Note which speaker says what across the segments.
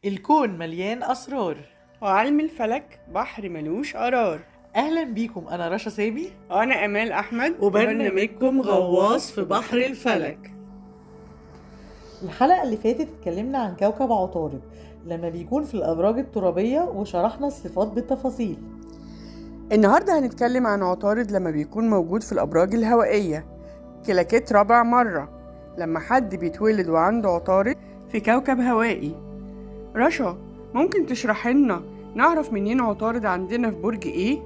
Speaker 1: الكون مليان أسرار.
Speaker 2: وعلم الفلك بحر ملوش قرار.
Speaker 1: أهلا بيكم، أنا رشا سامي
Speaker 2: أنا أمال أحمد
Speaker 1: وبرنامجكم غواص في بحر الفلك. الحلقة اللي فاتت اتكلمنا عن كوكب عطارد لما بيكون في الأبراج الترابية وشرحنا الصفات بالتفاصيل.
Speaker 2: النهاردة هنتكلم عن عطارد لما بيكون موجود في الأبراج الهوائية. كلاكيت رابع مرة لما حد بيتولد وعنده عطارد في كوكب هوائي. رشا، ممكن تشرح لنا نعرف منين عطارد عندنا في برج ايه؟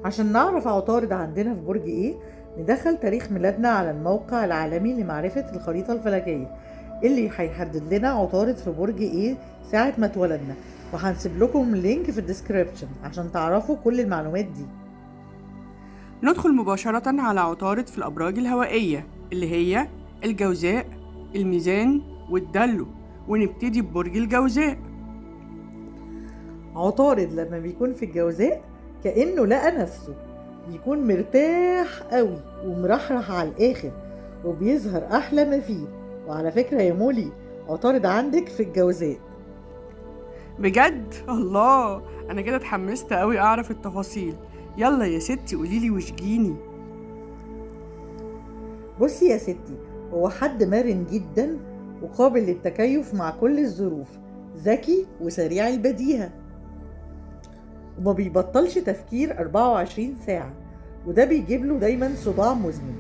Speaker 1: عشان نعرف عطارد عندنا في برج ايه ندخل تاريخ ميلادنا على الموقع العالمي لمعرفة الخريطة الفلكية اللي هيحدد لنا عطارد في برج ايه ساعة ما اتولدنا، وهنسيب لكم لينك في الديسكريبشن عشان تعرفوا كل المعلومات دي.
Speaker 2: ندخل مباشرة على عطارد في الأبراج الهوائية اللي هي الجوزاء، الميزان والدلو، ونبتدي ببرج الجوزاء.
Speaker 1: عطارد لما بيكون في الجوزاء كأنه لقى نفسه، بيكون مرتاح قوي ومرحرح على الآخر وبيظهر أحلى ما فيه. وعلى فكرة يا مولي، عطارد عندك في الجوزاء.
Speaker 2: بجد؟ الله، أنا كده اتحمست قوي أعرف التفاصيل. يلا يا ستي قوليلي وشجيني.
Speaker 1: بصي يا ستي، هو حد مرن جدا وقابل للتكيف مع كل الظروف، ذكي وسريع البديهة وما بيبطلش تفكير 24 ساعة، وده بيجيب له دايما صداع مزمن.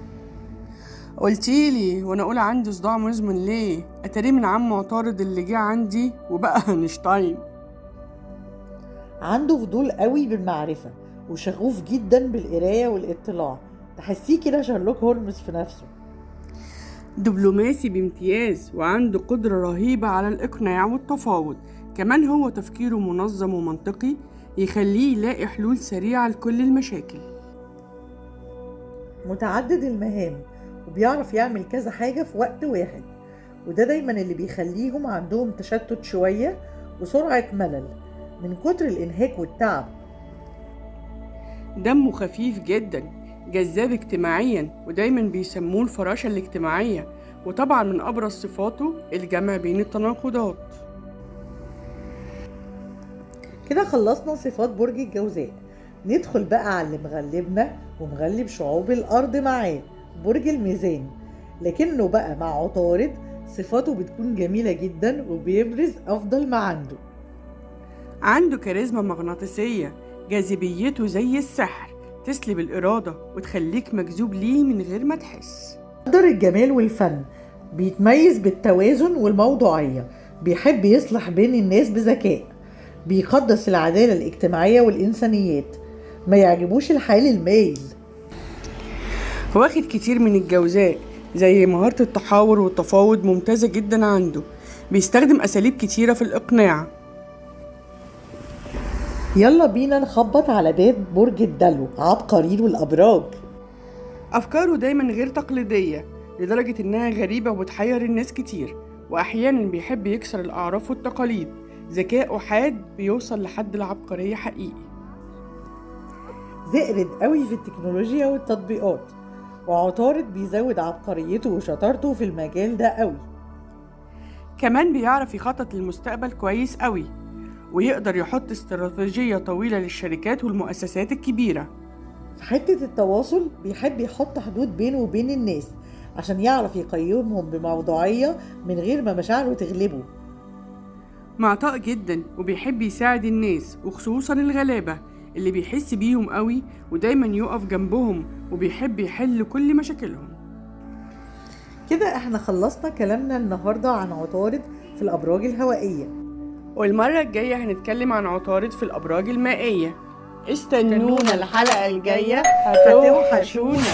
Speaker 2: قلتيلي وانا اقول عندي صداع مزمن ليه؟ اتاري من عم عطارد اللي جه عندي وبقى اينشتاين.
Speaker 1: عنده فضول قوي بالمعرفة وشغوف جدا بالقراية والاطلاع، تحسيه كده شارلوك هولمز في نفسه.
Speaker 2: دبلوماسي بامتياز وعنده قدرة رهيبة على الإقناع والتفاوض. كمان هو تفكيره منظم ومنطقي يخليه يلاقي حلول سريعة لكل المشاكل.
Speaker 1: متعدد المهام وبيعرف يعمل كذا حاجة في وقت واحد، وده دايما اللي بيخليهم عندهم تشتت شوية وسرعة ملل من كتر الإنهاك والتعب.
Speaker 2: دمه خفيف جدا، جذاب اجتماعيا، ودايما بيسموه الفراشة الاجتماعية. وطبعا من أبرز صفاته الجمع بين التناقضات.
Speaker 1: كده خلصنا صفات برج الجوزاء. ندخل بقى على اللي مغلبنا ومغلب شعوب الأرض معاه، برج الميزان. لكنه بقى مع عطارد صفاته بتكون جميلة جدا وبيبرز أفضل ما
Speaker 2: عنده كاريزما مغناطيسية، جاذبيته زي السحر، تسلب الإرادة وتخليك مجذوب ليه من غير ما تحس.
Speaker 1: قدر الجمال والفن، بيتميز بالتوازن والموضوعية، بيحب يصلح بين الناس بذكاء، بيقدس العدالة الاجتماعية والإنسانيات، ما يعجبوش الحال المايل.
Speaker 2: واخد كتير من الجوزاء، زي مهارة التحاور والتفاوض ممتازة جدا عنده. بيستخدم أساليب كتيرة في الإقناع.
Speaker 1: يلا بينا نخبط على باب برج الدلو، عبقري والأبراج.
Speaker 2: أفكاره دايما غير تقليدية لدرجة إنها غريبة وبتحير الناس كتير، وأحيانا بيحب يكسر الأعراف والتقاليد. ذكاء حاد بيوصل لحد العبقرية حقيقي.
Speaker 1: زائد قوي في التكنولوجيا والتطبيقات، وعطارد بيزود عبقريته وشطارته في المجال ده قوي.
Speaker 2: كمان بيعرف يخطط للمستقبل كويس قوي، ويقدر يحط استراتيجية طويلة للشركات والمؤسسات الكبيرة.
Speaker 1: في حتة التواصل بيحب يحط حدود بينه وبين الناس عشان يعرف يقيمهم بموضوعية من غير ما مشاعره تغلبه.
Speaker 2: معطاء جدا وبيحب يساعد الناس وخصوصا الغلابة اللي بيحس بيهم قوي، ودايما يقف جنبهم وبيحب يحل كل مشاكلهم.
Speaker 1: كده احنا خلصنا كلامنا النهاردة عن عطارد في الأبراج الهوائية،
Speaker 2: والمرة الجاية هنتكلم عن عطارد في الأبراج المائية. استنونا الحلقة الجاية، هتوحشونا.